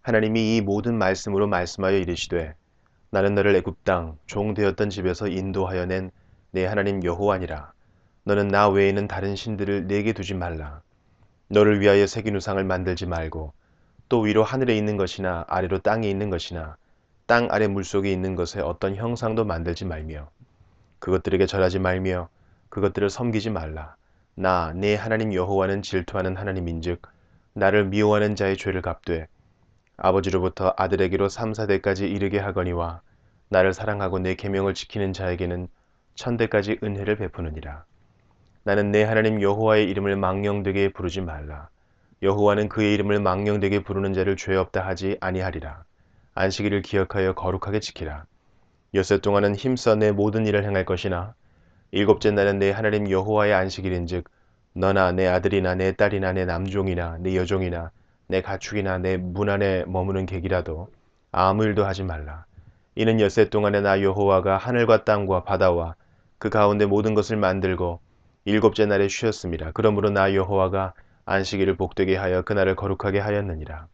하나님이 이 모든 말씀으로 말씀하여 이르시되 나는 너를 애굽 땅 종 되었던 집에서 인도하여 낸 내 하나님 여호와니라. 너는 나 외에는 다른 신들을 내게 두지 말라. 너를 위하여 새긴 우상을 만들지 말고 또 위로 하늘에 있는 것이나 아래로 땅에 있는 것이나 땅 아래 물속에 있는 것에 어떤 형상도 만들지 말며 그것들에게 절하지 말며 그것들을 섬기지 말라. 나 내 하나님 여호와는 질투하는 하나님인즉 나를 미워하는 자의 죄를 갚되 아버지로부터 아들에게로 3, 4대까지 이르게 하거니와 나를 사랑하고 내 계명을 지키는 자에게는 천대까지 은혜를 베푸느니라. 나는 내 하나님 여호와의 이름을 망령되게 부르지 말라. 여호와는 그의 이름을 망령되게 부르는 자를 죄 없다 하지 아니하리라. 안식일을 기억하여 거룩하게 지키라. 엿새 동안은 힘써 내 모든 일을 행할 것이나 일곱째 날은 내 하나님 여호와의 안식일인즉 너나 내 아들이나 내 딸이나 내 남종이나 내 여종이나 내 가축이나 내 문 안에 머무는 객이라도 아무 일도 하지 말라. 이는 엿새 동안에 나 여호와가 하늘과 땅과 바다와 그 가운데 모든 것을 만들고 일곱째 날에 쉬었습니다. 그러므로 나 여호와가 안식일을 복되게 하여 그날을 거룩하게 하였느니라.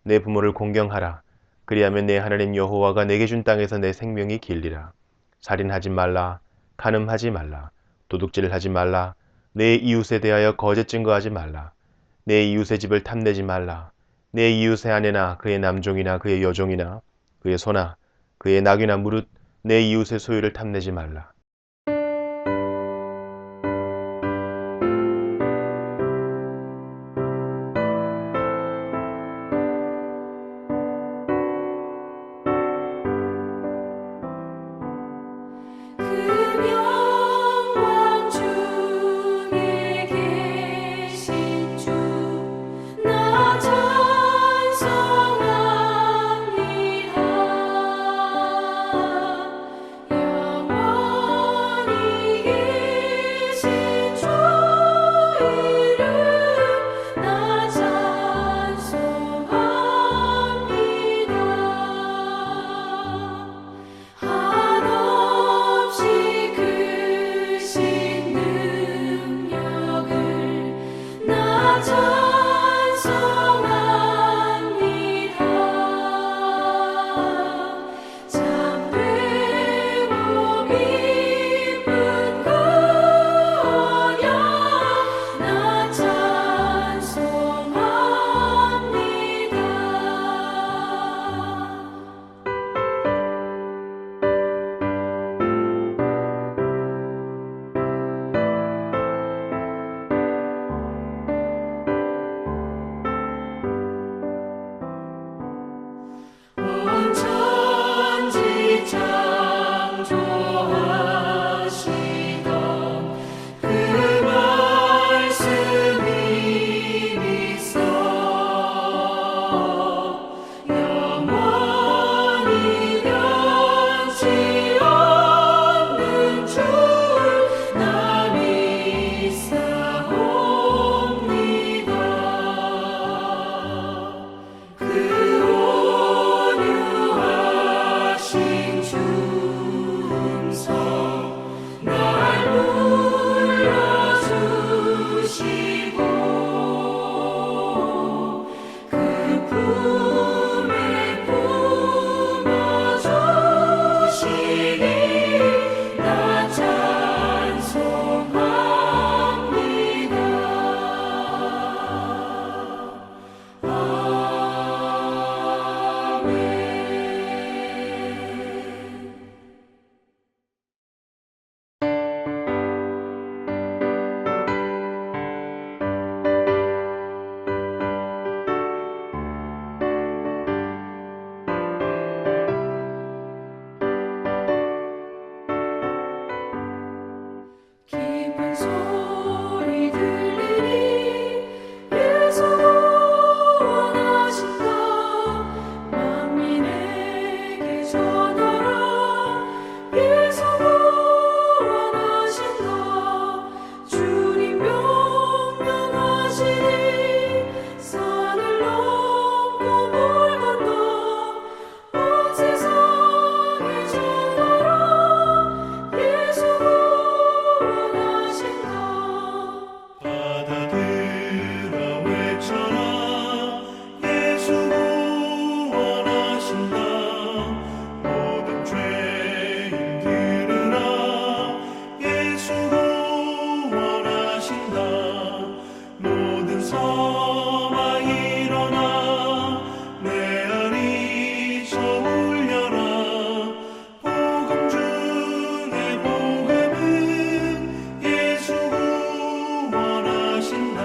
내 부모를 공경하라. 그리하면 내 하나님 여호와가 내게 준 땅에서 내 생명이 길리라. 살인하지 말라. 간음하지 말라. 도둑질을 하지 말라. 내 이웃에 대하여 거짓 증거하지 말라. 내 이웃의 집을 탐내지 말라. 내 이웃의 아내나 그의 남종이나 그의 여종이나 그의 소나 그의 낙이나 무릇 내 이웃의 소유를 탐내지 말라. 그 영광 중에 계신 주 나 찬송합니다. 영원히 일어서마 일어나 내 안이 저울려라 복음 중에 복음은 예수 구원하신다.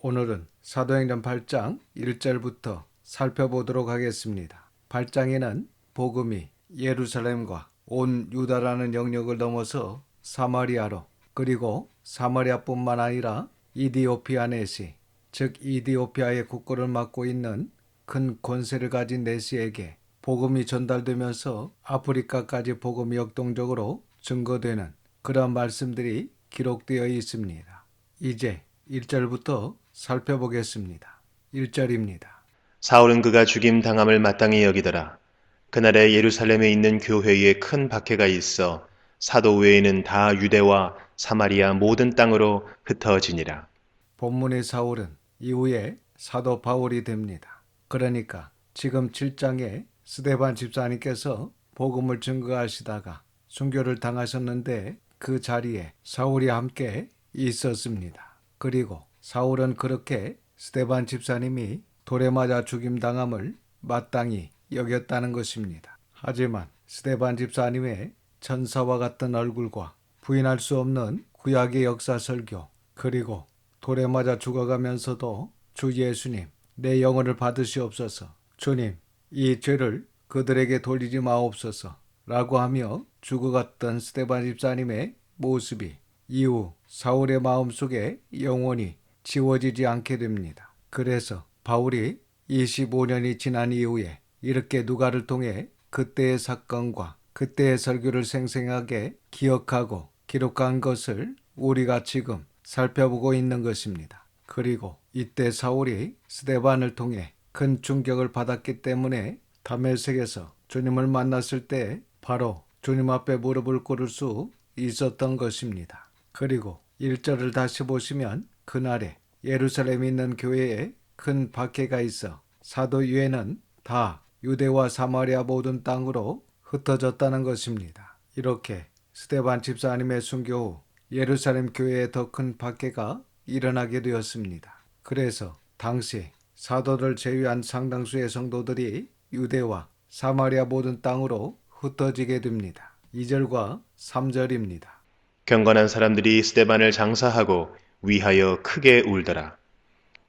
오늘은 사도행전 8장 1절부터 살펴보도록 하겠습니다. 8장에는 복음이 예루살렘과 온 유다라는 영역을 넘어서 사마리아로, 그리고 사마리아뿐만 아니라 이디오피아 내시, 즉 이디오피아의 국고를 맡고 있는 큰 권세를 가진 내시에게 복음이 전달되면서 아프리카까지 복음이 역동적으로 증거되는 그런 말씀들이 기록되어 있습니다. 이제 1절부터 살펴보겠습니다. 1절입니다. 사울은 그가 죽임 당함을 마땅히 여기더라. 그날에 예루살렘에 있는 교회에 큰 박해가 있어 사도 외에는 다 유대와 사마리아 모든 땅으로 흩어지니라. 본문의 사울은 이후에 사도 바울이 됩니다. 그러니까 지금 7장에 스데반 집사님께서 복음을 증거하시다가 순교를 당하셨는데 그 자리에 사울이 함께 있었습니다. 그리고 사울은 그렇게 스데반 집사님이 돌에 맞아 죽임당함을 마땅히 여겼다는 것입니다. 하지만 스데반 집사님의 천사와 같은 얼굴과 부인할 수 없는 구약의 역사 설교, 그리고 돌에 맞아 죽어가면서도 주 예수님, 내 영혼을 받으시옵소서, 주님, 이 죄를 그들에게 돌리지 마옵소서 라고 하며 죽어갔던 스데반 집사님의 모습이 이후 사울의 마음속에 영원히 지워지지 않게 됩니다. 그래서 바울이 25년이 지난 이후에 이렇게 누가를 통해 그때의 사건과 그때의 설교를 생생하게 기억하고 기록한 것을 우리가 지금 살펴보고 있는 것입니다. 그리고 이때 사울이 스데반을 통해 큰 충격을 받았기 때문에 다메섹에서 주님을 만났을 때 바로 주님 앞에 무릎을 꿇을 수 있었던 것입니다. 그리고 1절을 다시 보시면 그날에 예루살렘에 있는 교회에 큰 박해가 있어 사도 유에는 다 유대와 사마리아 모든 땅으로 흩어졌다는 것입니다. 이렇게 스데반 집사님의 순교 후 예루살렘 교회에 더 큰 박해가 일어나게 되었습니다. 그래서 당시 사도를 제외한 상당수의 성도들이 유대와 사마리아 모든 땅으로 흩어지게 됩니다. 2절과 3절입니다. 경건한 사람들이 스데반을 장사하고 위하여 크게 울더라.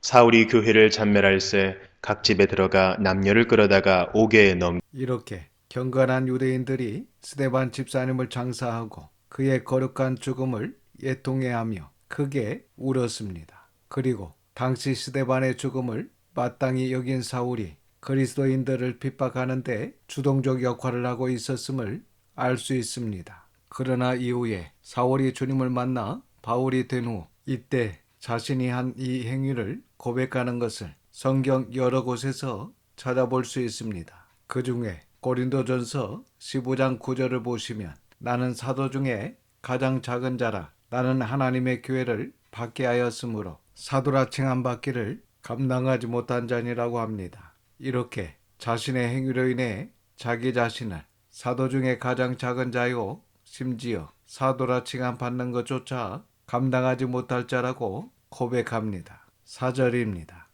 사울이 교회를 잔멸할새 각 집에 들어가 남녀를 끌어다가 옥에 넘. 이렇게 경건한 유대인들이 스데반 집사님을 장사하고 그의 거룩한 죽음을 애통해하며 크게 울었습니다. 그리고 당시 스데반의 죽음을 마땅히 여긴 사울이 그리스도인들을 핍박하는데 주동적 역할을 하고 있었음을 알 수 있습니다. 그러나 이후에 사울이 주님을 만나 바울이 된 후 이때 자신이 한 이 행위를 고백하는 것을 성경 여러 곳에서 찾아볼 수 있습니다. 그 중에 고린도전서 15장 9절을 보시면 나는 사도 중에 가장 작은 자라 나는 하나님의 교회를 박해하였으므로 사도라 칭함 받기를 감당하지 못한 자니라고 합니다. 이렇게 자신의 행위로 인해 자기 자신을 사도 중에 가장 작은 자요 심지어 사도라 칭함 받는 것조차 감당하지 못할 자라고 고백합니다. 4절입니다.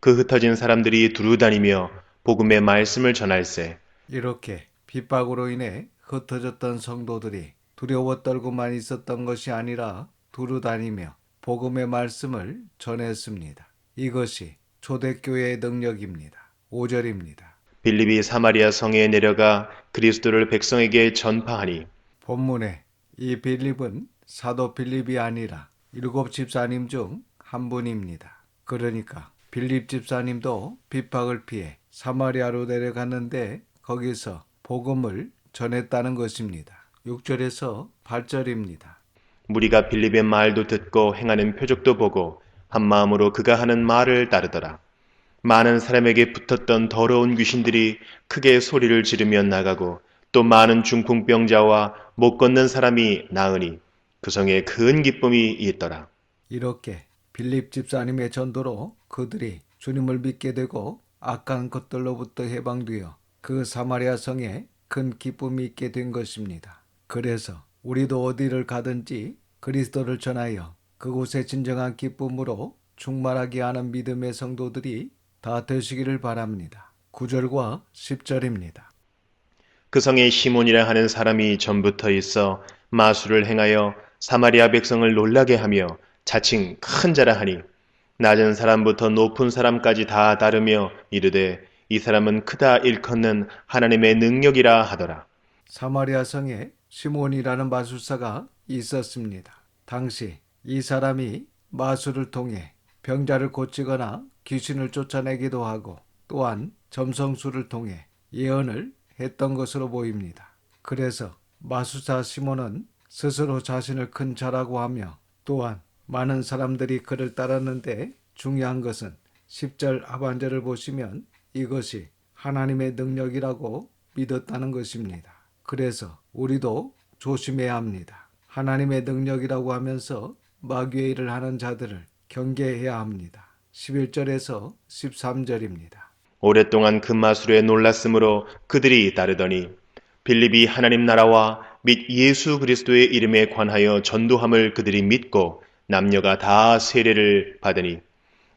그 흩어진 사람들이 두루 다니며 복음의 말씀을 전할세. 이렇게 핍박으로 인해 흩어졌던 성도들이 두려워 떨고만 있었던 것이 아니라 두루 다니며 복음의 말씀을 전했습니다. 이것이 초대교회의 능력입니다. 5절입니다. 빌립이 사마리아 성에 내려가 그리스도를 백성에게 전파하니. 본문에 이 빌립은 사도 빌립이 아니라 7 집사님 중 한 분입니다. 그러니까 빌립 집사님도 핍박을 피해 사마리아로 내려갔는데 거기서 복음을 전했다는 것입니다. 6절에서 8절입니다. 무리가 빌립의 말도 듣고 행하는 표적도 보고 한 마음으로 그가 하는 말을 따르더라. 많은 사람에게 붙었던 더러운 귀신들이 크게 소리를 지르며 나가고 또 많은 중풍병자와 못 걷는 사람이 나으니 그 성에 큰 기쁨이 있더라. 이렇게 빌립 집사님의 전도로 그들이 주님을 믿게 되고 악한 것들로부터 해방되어 그 사마리아 성에 큰 기쁨이 있게 된 것입니다. 그래서 우리도 어디를 가든지 그리스도를 전하여 그곳에 진정한 기쁨으로 충만하게 하는 믿음의 성도들이 다 되시기를 바랍니다. 9절과 10절입니다. 그 성에 시몬이라 하는 사람이 전부터 있어 마술을 행하여 사마리아 백성을 놀라게 하며 자칭 큰 자라 하니 낮은 사람부터 높은 사람까지 다 따르며 이르되 이 사람은 크다 일컫는 하나님의 능력이라 하더라. 사마리아 성에 시몬이라는 마술사가 있었습니다. 당시 이 사람이 마술을 통해 병자를 고치거나 귀신을 쫓아내기도 하고 또한 점성술을 통해 예언을 했던 것으로 보입니다. 그래서 마술사 시몬은 스스로 자신을 큰 자라고 하며 또한 많은 사람들이 그를 따랐는데 중요한 것은 10절 하반절을 보시면 이것이 하나님의 능력이라고 믿었다는 것입니다. 그래서 우리도 조심해야 합니다. 하나님의 능력이라고 하면서 마귀의 일을 하는 자들을 경계해야 합니다. 11절에서 13절입니다. 오랫동안 그 마술에 놀랐으므로 그들이 따르더니 빌립이 하나님 나라와 및 예수 그리스도의 이름에 관하여 전도함을 그들이 믿고 남녀가 다 세례를 받으니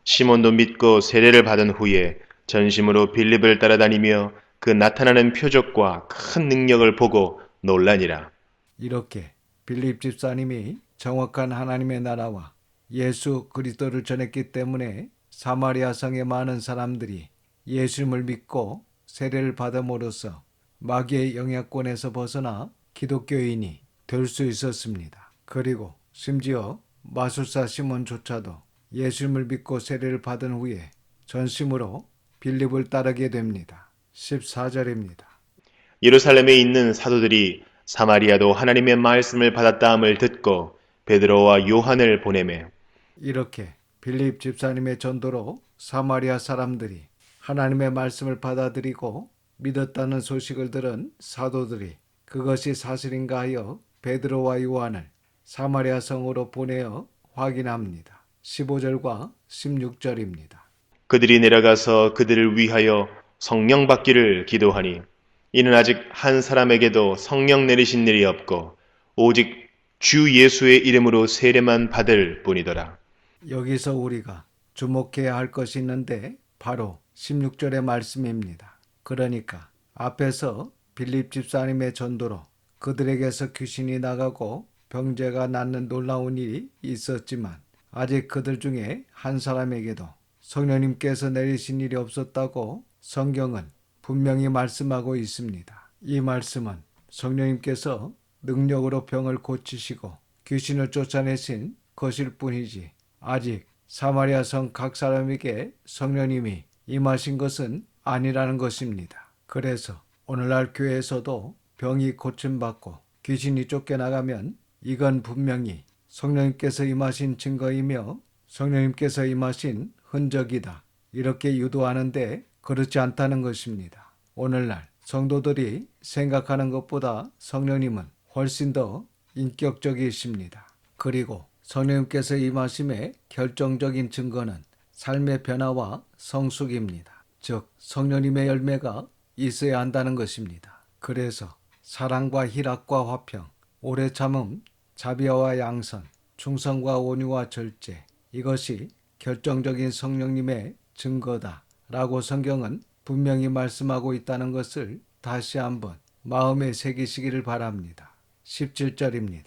시몬도 믿고 세례를 받은 후에 전심으로 빌립을 따라다니며 그 나타나는 표적과 큰 능력을 보고 놀라니라. 이렇게 빌립 집사님이 정확한 하나님의 나라와 예수 그리스도를 전했기 때문에 사마리아 성의 많은 사람들이 예수님을 믿고 세례를 받음으로써 마귀의 영향권에서 벗어나 기독교인이 될 수 있었습니다. 그리고 심지어 마술사 시몬조차도 예수님을 믿고 세례를 받은 후에 전심으로 빌립을 따르게 됩니다. 14절입니다. 예루살렘에 있는 사도들이 사마리아도 하나님의 말씀을 받았다함을 듣고 베드로와 요한을 보내매 이렇게 빌립 집사님의 전도로 사마리아 사람들이 하나님의 말씀을 받아들이고 믿었다는 소식을 들은 사도들이 그것이 사실인가 하여 베드로와 요한을 사마리아 성으로 보내어 확인합니다. 15절과 16절입니다. 그들이 내려가서 그들을 위하여 성령 받기를 기도하니 이는 아직 한 사람에게도 성령 내리신 일이 없고 오직 주 예수의 이름으로 세례만 받을 뿐이더라. 여기서 우리가 주목해야 할 것이 있는데 바로 16절의 말씀입니다. 그러니까 앞에서 빌립 집사님의 전도로 그들에게서 귀신이 나가고 병자가 낫는 놀라운 일이 있었지만 아직 그들 중에 한 사람에게도 성령님께서 내리신 일이 없었다고 성경은 분명히 말씀하고 있습니다. 이 말씀은 성령님께서 능력으로 병을 고치시고 귀신을 쫓아내신 것일 뿐이지 아직 사마리아 성 각 사람에게 성령님이 임하신 것은 아니라는 것입니다. 그래서 오늘날 교회에서도 병이 고침받고 귀신이 쫓겨나가면 이건 분명히 성령님께서 임하신 증거이며 성령님께서 임하신 흔적이다. 이렇게 유도하는데 그렇지 않다는 것입니다. 오늘날 성도들이 생각하는 것보다 성령님은 훨씬 더 인격적이십니다. 그리고 성령님께서 임하심의 결정적인 증거는 삶의 변화와 성숙입니다. 즉 성령님의 열매가 있어야 한다는 것입니다. 그래서 사랑과 희락과 화평, 오래 참음, 자비와 양선, 충성과 온유와 절제 이것이 결정적인 성령님의 증거다 라고 성경은 분명히 말씀하고 있다는 것을 다시 한번 마음에 새기시기를 바랍니다. 17절입니다.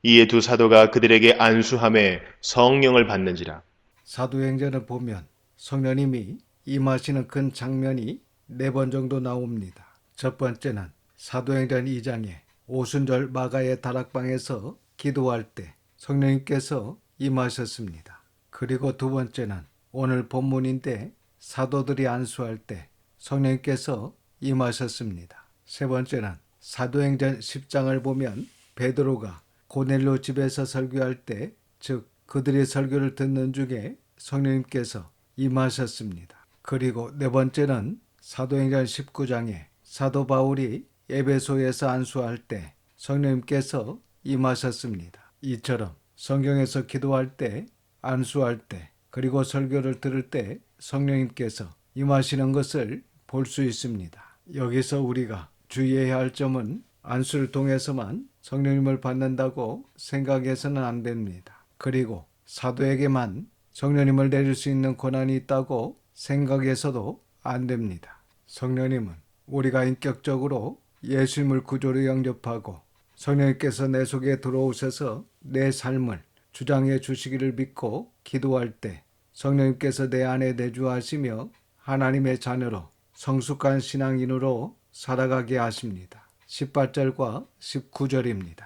이에 두 사도가 그들에게 안수함에 성령을 받는지라. 사도행전을 보면 성령님이 임하시는 큰 장면이 4번 정도 나옵니다. 첫 번째는 사도행전 2장에 오순절 마가의 다락방에서 기도할 때 성령님께서 임하셨습니다. 그리고 두 번째는 오늘 본문인데 사도들이 안수할 때 성령님께서 임하셨습니다. 세 번째는 사도행전 10장을 보면 베드로가 고넬료 집에서 설교할 때, 즉 그들의 설교를 듣는 중에 성령님께서 임하셨습니다. 그리고 네 번째는 사도행전 19장에 사도 바울이 에베소에서 안수할 때 성령님께서 임하셨습니다. 이처럼 성경에서 기도할 때, 안수할 때, 그리고 설교를 들을 때 성령님께서 임하시는 것을 볼 수 있습니다. 여기서 우리가 주의해야 할 점은 안수를 통해서만 성령님을 받는다고 생각해서는 안 됩니다. 그리고 사도에게만 성령님을 내릴 수 있는 권한이 있다고 생각해서도 안 됩니다. 성령님은 우리가 인격적으로 예수님을 구조로 영접하고 성령님께서 내 속에 들어오셔서 내 삶을 주장해 주시기를 믿고 기도할 때 성령님께서 내 안에 내주하시며 하나님의 자녀로 성숙한 신앙인으로 살아가게 하십니다. 18절과 19절입니다.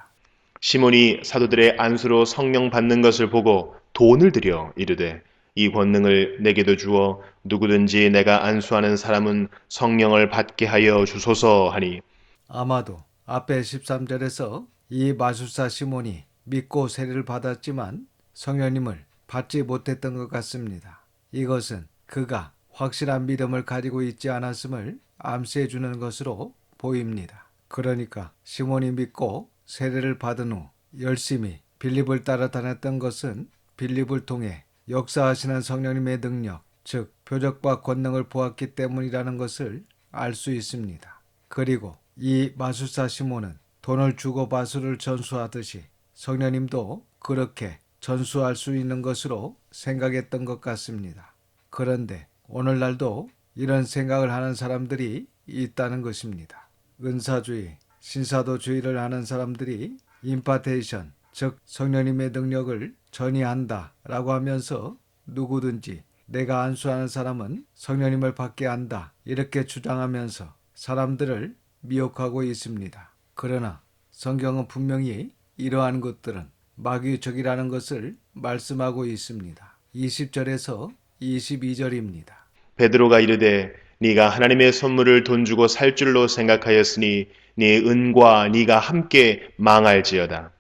시몬이 사도들의 안수로 성령 받는 것을 보고 돈을 들여 이르되 이 권능을 내게도 주어 누구든지 내가 안수하는 사람은 성령을 받게 하여 주소서 하니 아마도 앞에 13절에서 이 마술사 시몬이 믿고 세례를 받았지만 성령님을 받지 못했던 것 같습니다. 이것은 그가 확실한 믿음을 가지고 있지 않았음을 암시해 주는 것으로 보입니다. 그러니까 시몬이 믿고 세례를 받은 후 열심히 빌립을 따라다녔던 것은 빌립을 통해 역사하시는 성령님의 능력, 즉 표적과 권능을 보았기 때문이라는 것을 알 수 있습니다. 그리고 이 마술사 시몬은 돈을 주고 마술을 전수하듯이 성령님도 그렇게 전수할 수 있는 것으로 생각했던 것 같습니다. 그런데 오늘날도 이런 생각을 하는 사람들이 있다는 것입니다. 은사주의, 신사도주의를 하는 사람들이 임파테이션, 즉 성령님의 능력을 전이한다 라고 하면서 누구든지 내가 안수하는 사람은 성령님을 받게 한다 이렇게 주장하면서 사람들을 미혹하고 있습니다. 그러나 성경은 분명히 이러한 것들은 마귀적이라는 것을 말씀하고 있습니다. 20절에서 22절입니다. 베드로가 이르되 네가 하나님의 선물을 돈 주고 살 줄로 생각하였으니 네 은과 네가 함께 망할지어다.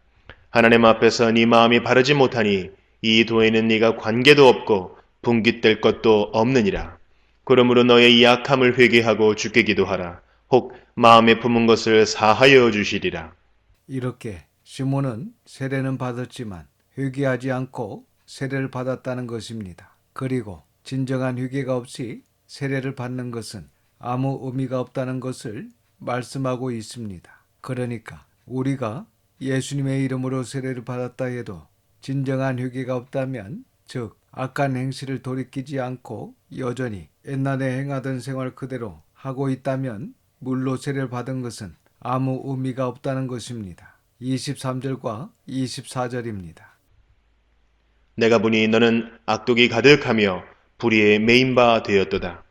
하나님 앞에서 네 마음이 바르지 못하니 이 도에는 네가 관계도 없고 분깃될 것도 없느니라. 그러므로 너의 이 약함을 회개하고 주께 기도하라. 혹 마음에 품은 것을 사하여 주시리라. 이렇게 시몬은 세례는 받았지만 회개하지 않고 세례를 받았다는 것입니다. 그리고 진정한 회개가 없이 세례를 받는 것은 아무 의미가 없다는 것을 말씀하고 있습니다. 그러니까 우리가 예수님의 이름으로 세례를 받았다 해도 진정한 회개가 없다면, 즉 악한 행실을 돌이키지 않고 여전히 옛날에 행하던 생활 그대로 하고 있다면 물로 세례를 받은 것은 아무 의미가 없다는 것입니다. 23절과 24절입니다. 내가 보니 너는 악독이 가득하며 불의에 매인 바 되었도다.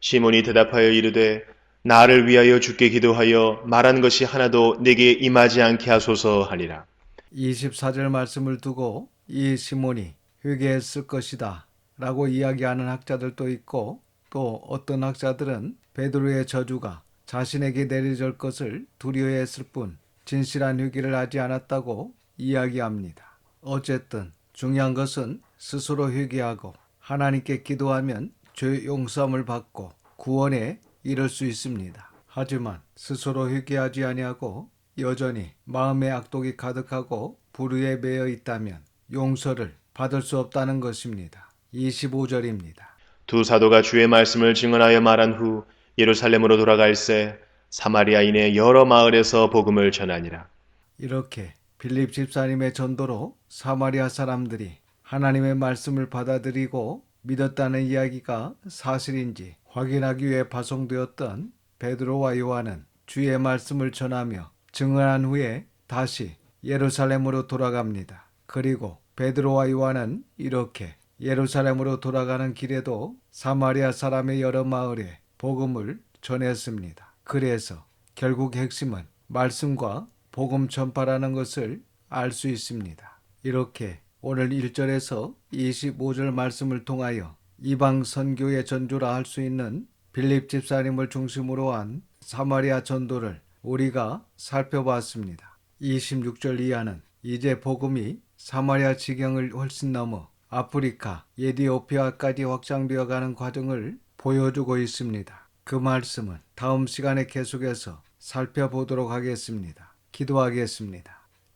시몬이 대답하여 이르되 나를 위하여 주께 기도하여 말한 것이 하나도 내게 임하지 않게 하소서 하니라. 24절 말씀을 두고 이 시몬이 회개했을 것이다 라고 이야기하는 학자들도 있고, 또 어떤 학자들은 베드로의 저주가 자신에게 내려질 것을 두려워했을 뿐 진실한 회개를 하지 않았다고 이야기합니다. 어쨌든 중요한 것은 스스로 회개하고 하나님께 기도하면 죄 용서함을 받고 구원에 이를 수 있습니다. 하지만 스스로 회개하지 아니하고 여전히 마음에 악독이 가득하고 불의에 매여 있다면 용서를 받을 수 없다는 것입니다. 25절입니다. 두 사도가 주의 말씀을 증언하여 말한 후 예루살렘으로 돌아갈새 사마리아인의 여러 마을에서 복음을 전하니라. 이렇게 빌립 집사님의 전도로 사마리아 사람들이 하나님의 말씀을 받아들이고 믿었다는 이야기가 사실인지 확인하기 위해 파송되었던 베드로와 요한은 주의 말씀을 전하며 증언한 후에 다시 예루살렘으로 돌아갑니다. 그리고 베드로와 요한은 이렇게 예루살렘으로 돌아가는 길에도 사마리아 사람의 여러 마을에 복음을 전했습니다. 그래서 결국 핵심은 말씀과 복음 전파라는 것을 알 수 있습니다. 이렇게 오늘 1절에서 25절 말씀을 통하여 이방 선교의 전조라 할 수 있는 빌립 집사님을 중심으로 한 사마리아 전도를 우리가 살펴봤습니다. 26절 이하는 이제 복음이 사마리아 지경을 훨씬 넘어 아프리카, 에티오피아까지 확장되어 가는 과정을 보여주고 있습니다. 그 말씀은 다음 시간에 계속해서 살펴보도록 하겠습니다. 기도하겠습니다.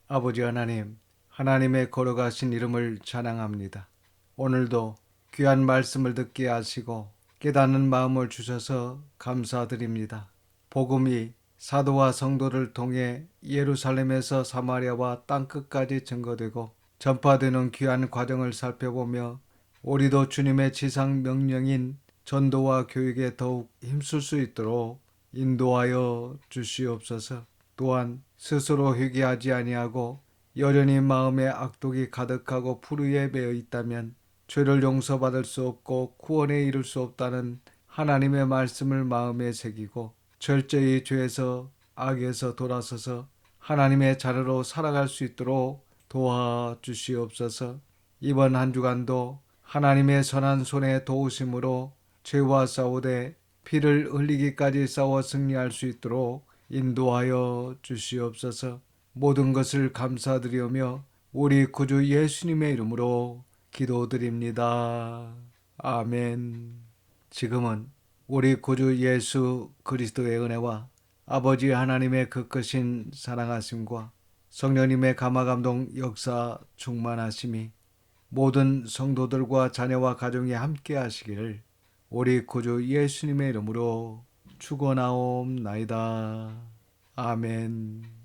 아버지 하나님, 하나님의 거룩하신 이름을 찬양합니다. 오늘도 귀한 말씀을 듣게 하시고 깨닫는 마음을 주셔서 감사드립니다. 복음이 사도와 성도를 통해 예루살렘에서 사마리아와 땅끝까지 증거되고 전파되는 귀한 과정을 살펴보며 우리도 주님의 지상 명령인 전도와 교육에 더욱 힘쓸 수 있도록 인도하여 주시옵소서. 또한 스스로 회개하지 아니하고 여전히 마음에 악독이 가득하고 불의에 매여 있다면 죄를 용서받을 수 없고 구원에 이를 수 없다는 하나님의 말씀을 마음에 새기고 철저히 죄에서 악에서 돌아서서 하나님의 자녀로 살아갈 수 있도록 도와주시옵소서. 이번 한 주간도 하나님의 선한 손의 도우심으로 죄와 싸우되 피를 흘리기까지 싸워 승리할 수 있도록 인도하여 주시옵소서. 모든 것을 감사드리며 우리 구주 예수님의 이름으로 기도드립니다. 아멘. 지금은 우리 구주 예수 그리스도의 은혜와 아버지 하나님의 그 크신 사랑하심과 성령님의 감화감동 역사 충만하심이 모든 성도들과 자녀와 가정이 함께 하시기를 우리 구주 예수님의 이름으로 축원하옵나이다. 아멘.